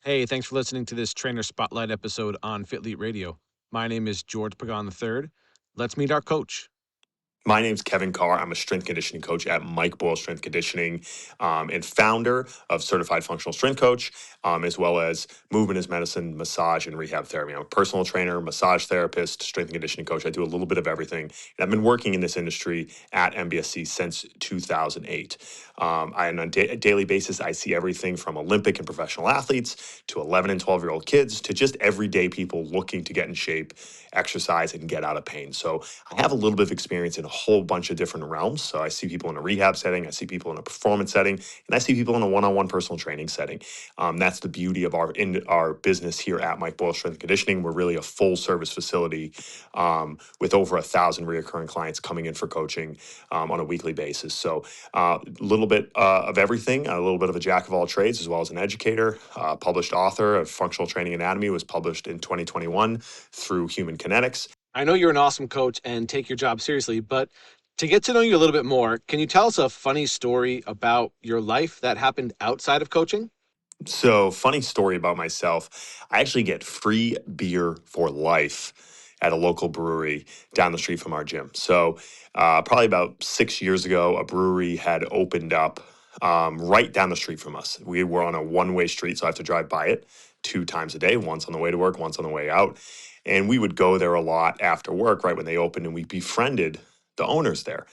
Hey, thanks for listening to this Trainer Spotlight episode on FITLETE Radio. My name is George Pagan III. Let's meet our coach. My name's Kevin Carr. I'm a strength conditioning coach at Boyle Strength Conditioning and founder of Certified Functional Strength Coach, as well as Movement is Medicine, Massage, and Rehab Therapy. I'm a personal trainer, massage therapist, strength and conditioning coach. I do a little bit of everything. And I've been working in this industry at MBSC since 2008. On a daily basis, I see everything from Olympic and professional athletes to 11 and 12-year-old kids to just everyday people looking to get in shape, exercise, and get out of pain. So I have a little bit of experience in a whole bunch of different realms. So I see people in a rehab setting, I see people in a performance setting, and I see people in a one-on-one personal training setting. That's the beauty of our business here at Mike Boyle Strength and Conditioning. We're really a full-service facility with over 1,000 reoccurring clients coming in for coaching on a weekly basis. So a little bit of everything, a little bit of a jack of all trades, as well as an educator, published author of Functional Training Anatomy, was published in 2021 through Human Kinetics. I know you're an awesome coach and take your job seriously, but to get to know you a little bit more, can you tell us a funny story about your life that happened outside of coaching? So, funny story about myself. I actually get free beer for life at a local brewery down the street from our gym. So, probably about 6 years ago, a brewery had opened up right down the street from us. We were on a one-way street, so I have to drive by it 2 times a day, once on the way to work, once on the way out. And we would go there a lot after work, right when they opened, and we befriended the owners there.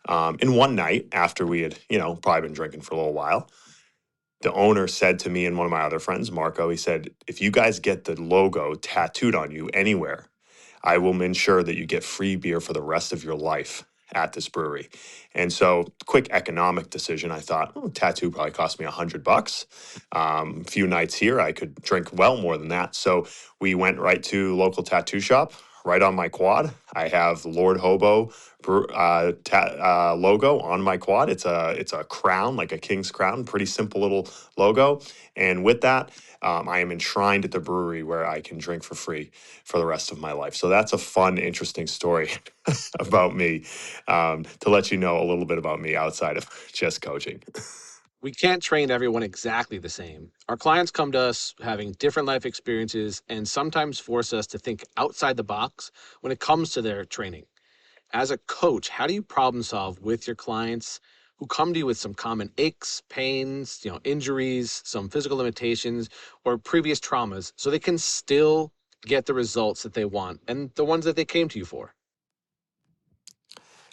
And one night, after we had, probably been drinking for a little while, the owner said to me and one of my other friends, Marco, he said, if you guys get the logo tattooed on you anywhere, I will ensure that you get free beer for the rest of your life at this brewery. And so, quick economic decision. I thought, tattoo probably cost me $100. A few nights here, I could drink well more than that. So we went right to local tattoo shop. Right on my quad, I have Lord Hobo logo on my quad. It's a crown, like a king's crown, pretty simple little logo. And with that, I am enshrined at the brewery where I can drink for free for the rest of my life. So that's a fun, interesting story about me, to let you know a little bit about me outside of just coaching. We can't train everyone exactly the same. Our clients come to us having different life experiences and sometimes force us to think outside the box when it comes to their training. As a coach, how do you problem solve with your clients who come to you with some common aches, pains, injuries, some physical limitations, or previous traumas so they can still get the results that they want and the ones that they came to you for?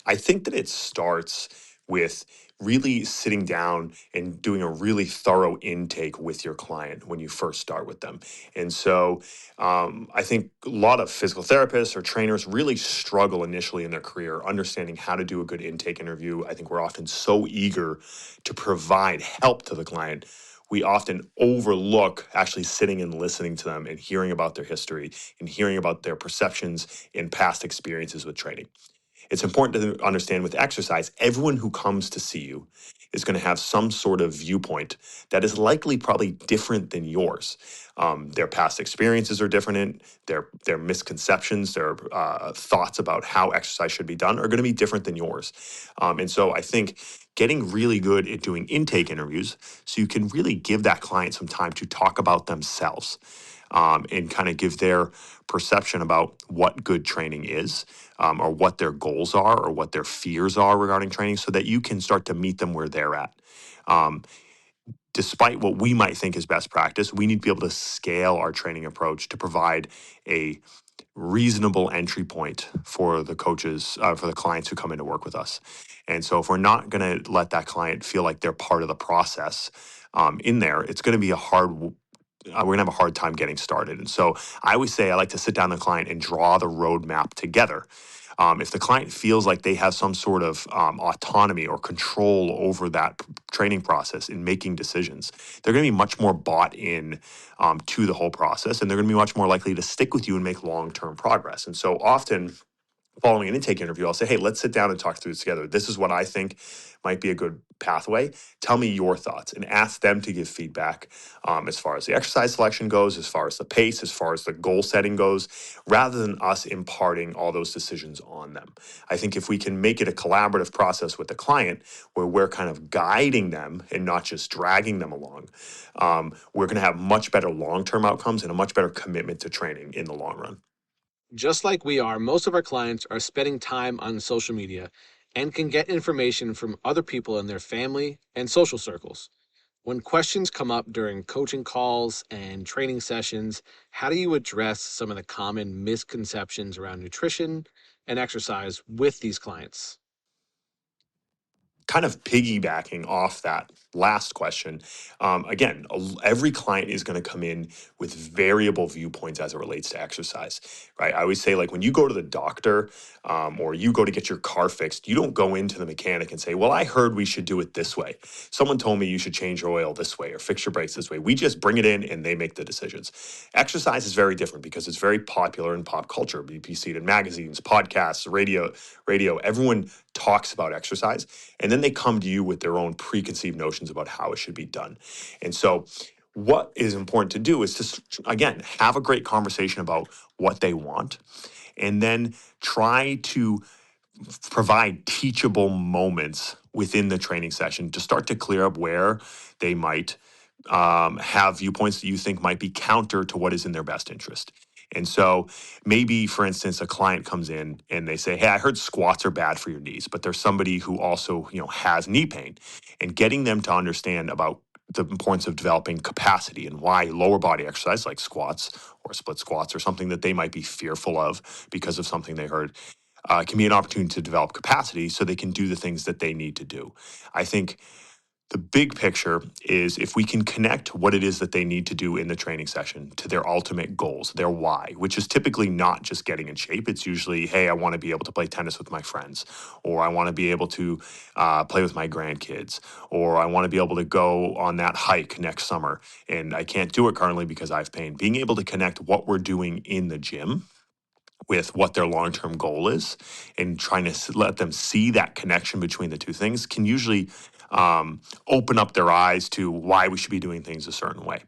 I think that it starts with really sitting down and doing a really thorough intake with your client when you first start with them. And so I think a lot of physical therapists or trainers really struggle initially in their career understanding how to do a good intake interview. I think we're often so eager to provide help to the client. We often overlook actually sitting and listening to them and hearing about their history and hearing about their perceptions and past experiences with training. It's important to understand with exercise, everyone who comes to see you is going to have some sort of viewpoint that is likely probably different than yours. Their past experiences are different. Their misconceptions, their thoughts about how exercise should be done are going to be different than yours. And so I think getting really good at doing intake interviews so you can really give that client some time to talk about themselves and kind of give their perception about what good training is, or what their goals are, or what their fears are regarding training, so that you can start to meet them where they're at. Um, Despite what we might think is best practice, we need to be able to scale our training approach to provide a reasonable entry point for the coaches, for the clients who come in to work with us. And so, if we're not going to let that client feel like they're part of the process in there, it's going to be we're going to have a hard time getting started. And so I always say I like to sit down with the client and draw the roadmap together. If the client feels like they have some sort of autonomy or control over that training process in making decisions, they're going to be much more bought in to the whole process, and they're going to be much more likely to stick with you and make long-term progress. And so often following an intake interview, I'll say, hey, let's sit down and talk through this together. This is what I think might be a good pathway. Tell me your thoughts, and ask them to give feedback as far as the exercise selection goes, as far as the pace, as far as the goal setting goes, rather than us imparting all those decisions on them. I think if we can make it a collaborative process with the client where we're kind of guiding them and not just dragging them along, we're going to have much better long-term outcomes and a much better commitment to training in the long run. Just like we are, most of our clients are spending time on social media and can get information from other people in their family and social circles. When questions come up during coaching calls and training sessions, how do you address some of the common misconceptions around nutrition and exercise with these clients? Kind of piggybacking off that last question, again, every client is going to come in with variable viewpoints as it relates to exercise, right? I always say, like, when you go to the doctor or you go to get your car fixed, you don't go into the mechanic and say, well, I heard we should do it this way. Someone told me you should change your oil this way or fix your brakes this way. We just bring it in and they make the decisions. Exercise is very different because it's very popular in pop culture. You see it in magazines, podcasts, radio. Everyone talks about exercise, and then they come to you with their own preconceived notions about how it should be done. And so what is important to do is to, again, have a great conversation about what they want, and then try to provide teachable moments within the training session to start to clear up where they might have viewpoints that you think might be counter to what is in their best interest. And so maybe, for instance, a client comes in and they say, hey, I heard squats are bad for your knees, but there's somebody who also, has knee pain, and getting them to understand about the importance of developing capacity and why lower body exercise like squats or split squats or something that they might be fearful of because of something they heard can be an opportunity to develop capacity so they can do the things that they need to do. I think the big picture is if we can connect what it is that they need to do in the training session to their ultimate goals, their why, which is typically not just getting in shape. It's usually, hey, I want to be able to play tennis with my friends, or I want to be able to play with my grandkids, or I want to be able to go on that hike next summer. And I can't do it currently because I have pain. Being able to connect what we're doing in the gym with what their long-term goal is and trying to let them see that connection between the two things can usually open up their eyes to why we should be doing things a certain way.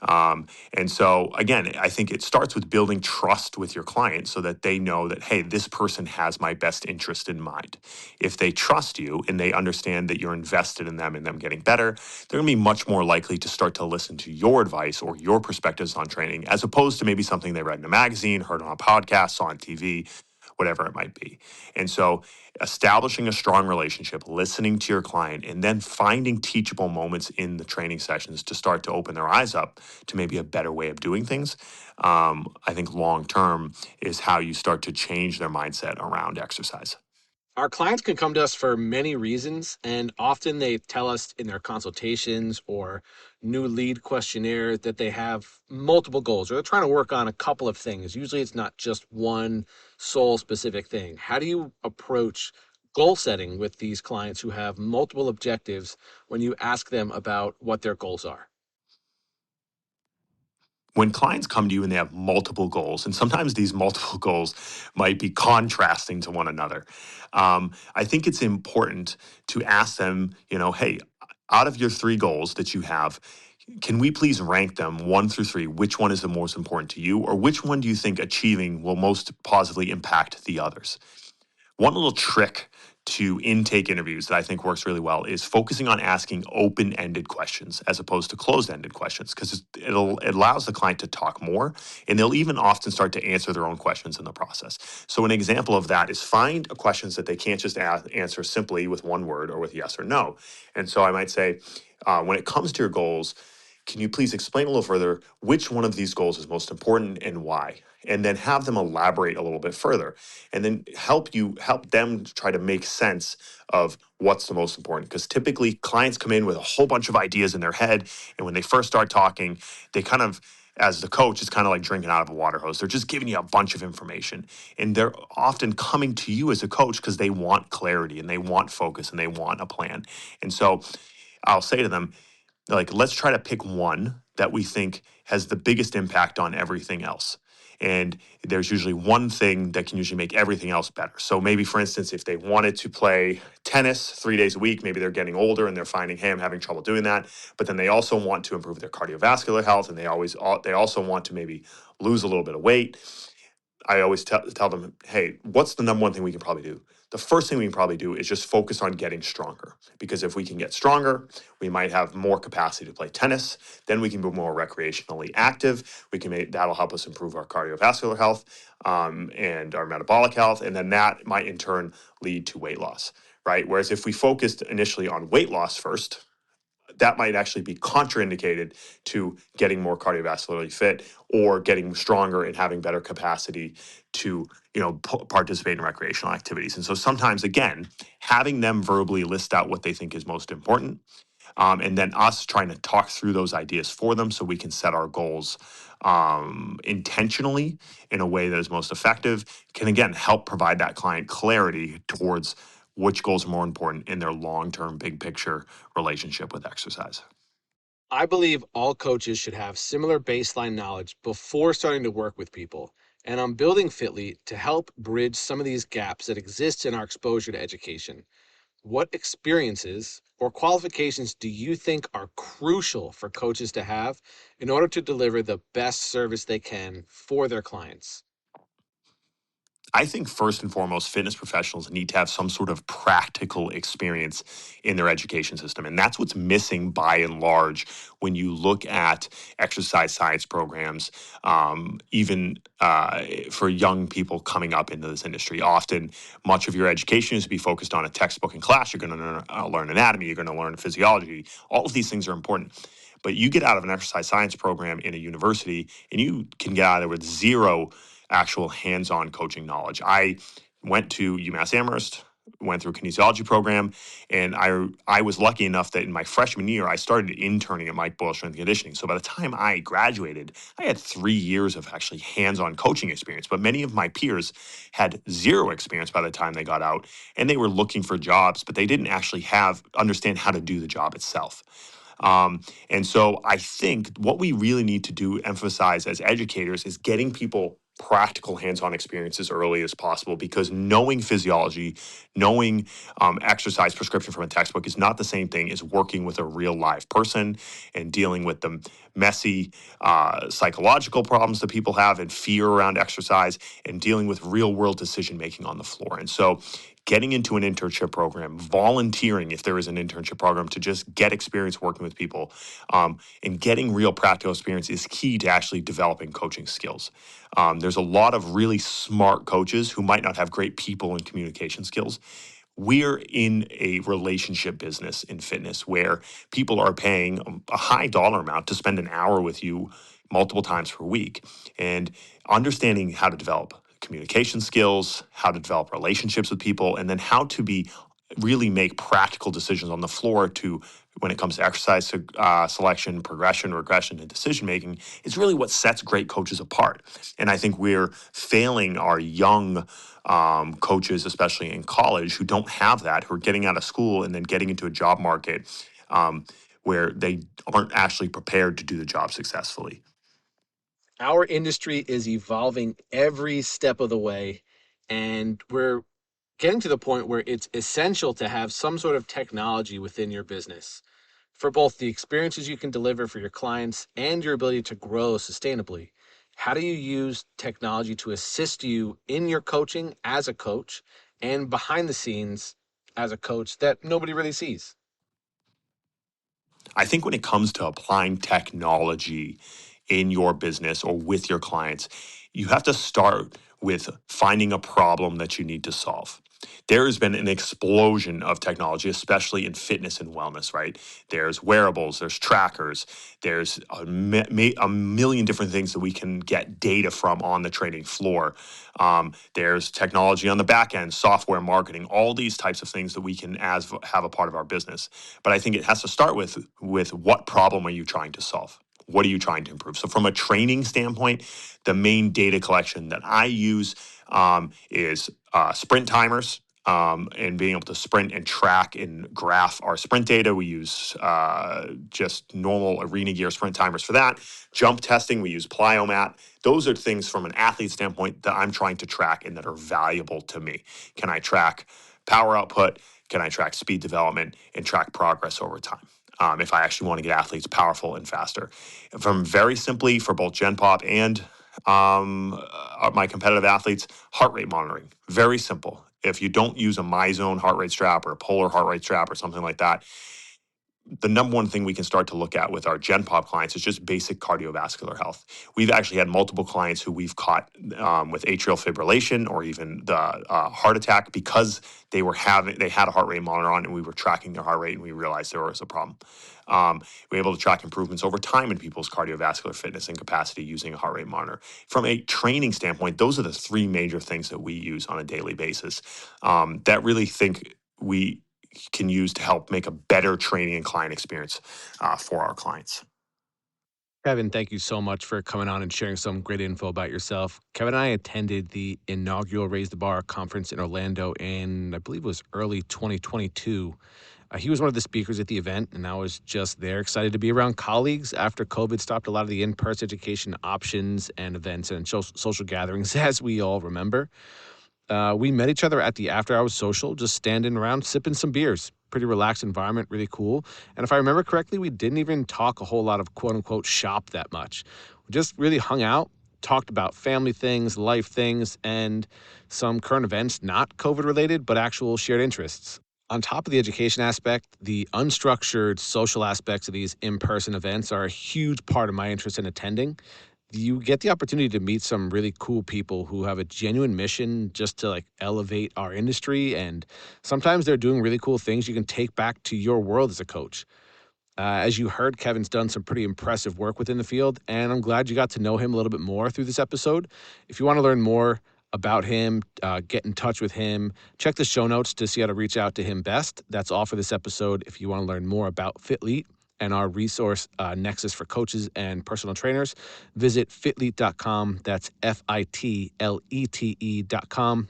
And so, again, I think it starts with building trust with your client so that they know that, hey, this person has my best interest in mind. If they trust you and they understand that you're invested in them and them getting better, they're going to be much more likely to start to listen to your advice or your perspectives on training, as opposed to maybe something they read in a magazine, heard on a podcast, saw on TV, whatever it might be. And so establishing a strong relationship, listening to your client, and then finding teachable moments in the training sessions to start to open their eyes up to maybe a better way of doing things, I think long term is how you start to change their mindset around exercise. Our clients can come to us for many reasons, and often they tell us in their consultations or new lead questionnaire that they have multiple goals or they're trying to work on a couple of things. Usually it's not just one sole specific thing. How do you approach goal setting with these clients who have multiple objectives when you ask them about what their goals are? When clients come to you and they have multiple goals, and sometimes these multiple goals might be contrasting to one another, I think it's important to ask them, hey, out of your three goals that you have, can we please rank them 1 through 3? Which one is the most important to you, or which one do you think achieving will most positively impact the others? One little trick to intake interviews that I think works really well is focusing on asking open-ended questions as opposed to closed-ended questions, because it allows the client to talk more, and they'll even often start to answer their own questions in the process. So an example of that is find questions that they can't just answer simply with one word or with yes or no. And so I might say, when it comes to your goals, can you please explain a little further which one of these goals is most important and why? And then have them elaborate a little bit further, and then help them try to make sense of what's the most important. Because typically clients come in with a whole bunch of ideas in their head, and when they first start talking, they kind of, as the coach, it's kind of like drinking out of a water hose. They're just giving you a bunch of information, and they're often coming to you as a coach because they want clarity and they want focus and they want a plan. And so I'll say to them, like, let's try to pick one that we think has the biggest impact on everything else. And there's usually one thing that can usually make everything else better. So maybe, for instance, if they wanted to play tennis 3 days a week, maybe they're getting older and they're finding, hey, I'm having trouble doing that. But then they also want to improve their cardiovascular health, and they also want to maybe lose a little bit of weight. I always tell them, hey, what's the number one thing we can probably do? The first thing we can probably do is just focus on getting stronger. Because if we can get stronger, we might have more capacity to play tennis. Then we can be more recreationally active. That'll help us improve our cardiovascular health and our metabolic health. And then that might in turn lead to weight loss, right? Whereas if we focused initially on weight loss first, that might actually be contraindicated to getting more cardiovascularly fit or getting stronger and having better capacity to participate in recreational activities. And so sometimes, again, having them verbally list out what they think is most important, and then us trying to talk through those ideas for them so we can set our goals intentionally in a way that is most effective, can again help provide that client clarity towards which goals are more important in their long-term big picture relationship with exercise. I believe all coaches should have similar baseline knowledge before starting to work with people. And I'm building FITLETE to help bridge some of these gaps that exist in our exposure to education. What experiences or qualifications do you think are crucial for coaches to have in order to deliver the best service they can for their clients? I think first and foremost, fitness professionals need to have some sort of practical experience in their education system. And that's what's missing by and large when you look at exercise science programs, even for young people coming up into this industry. Often, much of your education is to be focused on a textbook and class. You're going to learn anatomy, you're going to learn physiology. All of these things are important. But you get out of an exercise science program in a university and you can get out of there with zero actual hands-on coaching knowledge. I went to UMass Amherst, went through a kinesiology program, and I was lucky enough that in my freshman year, I started interning at Mike Boyle Strength and Conditioning. So by the time I graduated, I had 3 years of actually hands-on coaching experience. But many of my peers had zero experience by the time they got out, and they were looking for jobs, but they didn't actually understand how to do the job itself. And so I think what we really need to do, emphasize as educators, is getting people practical hands-on experiences early as possible, because knowing physiology, knowing exercise prescription from a textbook is not the same thing as working with a real live person and dealing with the messy psychological problems that people have and fear around exercise and dealing with real world decision making on the floor. And so getting into an internship program, volunteering if there is an internship program to just get experience working with people, and getting real practical experience is key to actually developing coaching skills. There's a lot of really smart coaches who might not have great people and communication skills. We're in a relationship business in fitness where people are paying a high dollar amount to spend an hour with you multiple times per week. And understanding how to develop communication skills, how to develop relationships with people, and then how to really make practical decisions on the floor when it comes to exercise selection, progression, regression, and decision making is really what sets great coaches apart. And I think we're failing our young coaches, especially in college, who don't have that, who are getting out of school and then getting into a job market where they aren't actually prepared to do the job successfully. Our industry is evolving every step of the way, and we're getting to the point where it's essential to have some sort of technology within your business for both the experiences you can deliver for your clients and your ability to grow sustainably. How do you use technology to assist you in your coaching as a coach and behind the scenes as a coach that nobody really sees? I think when it comes to applying technology in your business or with your clients, you have to start with finding a problem that you need to solve. There has been an explosion of technology, especially in fitness and wellness, right? There's wearables, there's trackers, there's a million different things that we can get data from on the training floor. There's technology on the back end, software marketing, all these types of things that we can have a part of our business. But I think it has to start with what problem are you trying to solve? What are you trying to improve? So from a training standpoint, the main data collection that I use is sprint timers. and being able to sprint and track and graph our sprint data. We use just normal arena gear sprint timers for that. Jump testing, we use plyomat. Those are things from an athlete standpoint that I'm trying to track and that are valuable to me. Can I track power output? Can I track speed development and track progress over time? If I actually want to get athletes powerful and faster. From very simply for both Gen Pop and my competitive athletes, heart rate monitoring. Very simple. If you don't use a MyZone heart rate strap or a Polar heart rate strap or something like that, the number one thing we can start to look at with our Gen Pop clients is just basic cardiovascular health. We've actually had multiple clients who we've caught with atrial fibrillation or even the heart attack because they had a heart rate monitor on and we were tracking their heart rate and we realized there was a problem. We were able to track improvements over time in people's cardiovascular fitness and capacity using a heart rate monitor. From a training standpoint, those are the three major things that we use on a daily basis that really think we can use to help make a better training and client experience for our clients. Kevin, thank you so much for coming on and sharing some great info about yourself. Kevin and I attended the inaugural Raise the Bar conference in Orlando in, I believe it was early 2022. He was one of the speakers at the event, and I was just there excited to be around colleagues after COVID stopped a lot of the in-person education options and events and social gatherings, as we all remember. We met each other at the after-hours social, just standing around, sipping some beers. Pretty relaxed environment, really cool. And if I remember correctly, we didn't even talk a whole lot of quote-unquote shop that much. We just really hung out, talked about family things, life things, and some current events, not COVID-related, but actual shared interests. On top of the education aspect, the unstructured social aspects of these in-person events are a huge part of my interest in attending. You get the opportunity to meet some really cool people who have a genuine mission just to elevate our industry. And sometimes they're doing really cool things you can take back to your world as a coach. As you heard, Kevin's done some pretty impressive work within the field, and I'm glad you got to know him a little bit more through this episode. If you want to learn more about him, get in touch with him, check the show notes to see how to reach out to him best. That's all for this episode. If you want to learn more about FITLETE and our resource nexus for coaches and personal trainers, visit fitlete.com. That's FITLETE.com.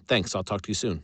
Thanks. I'll talk to you soon.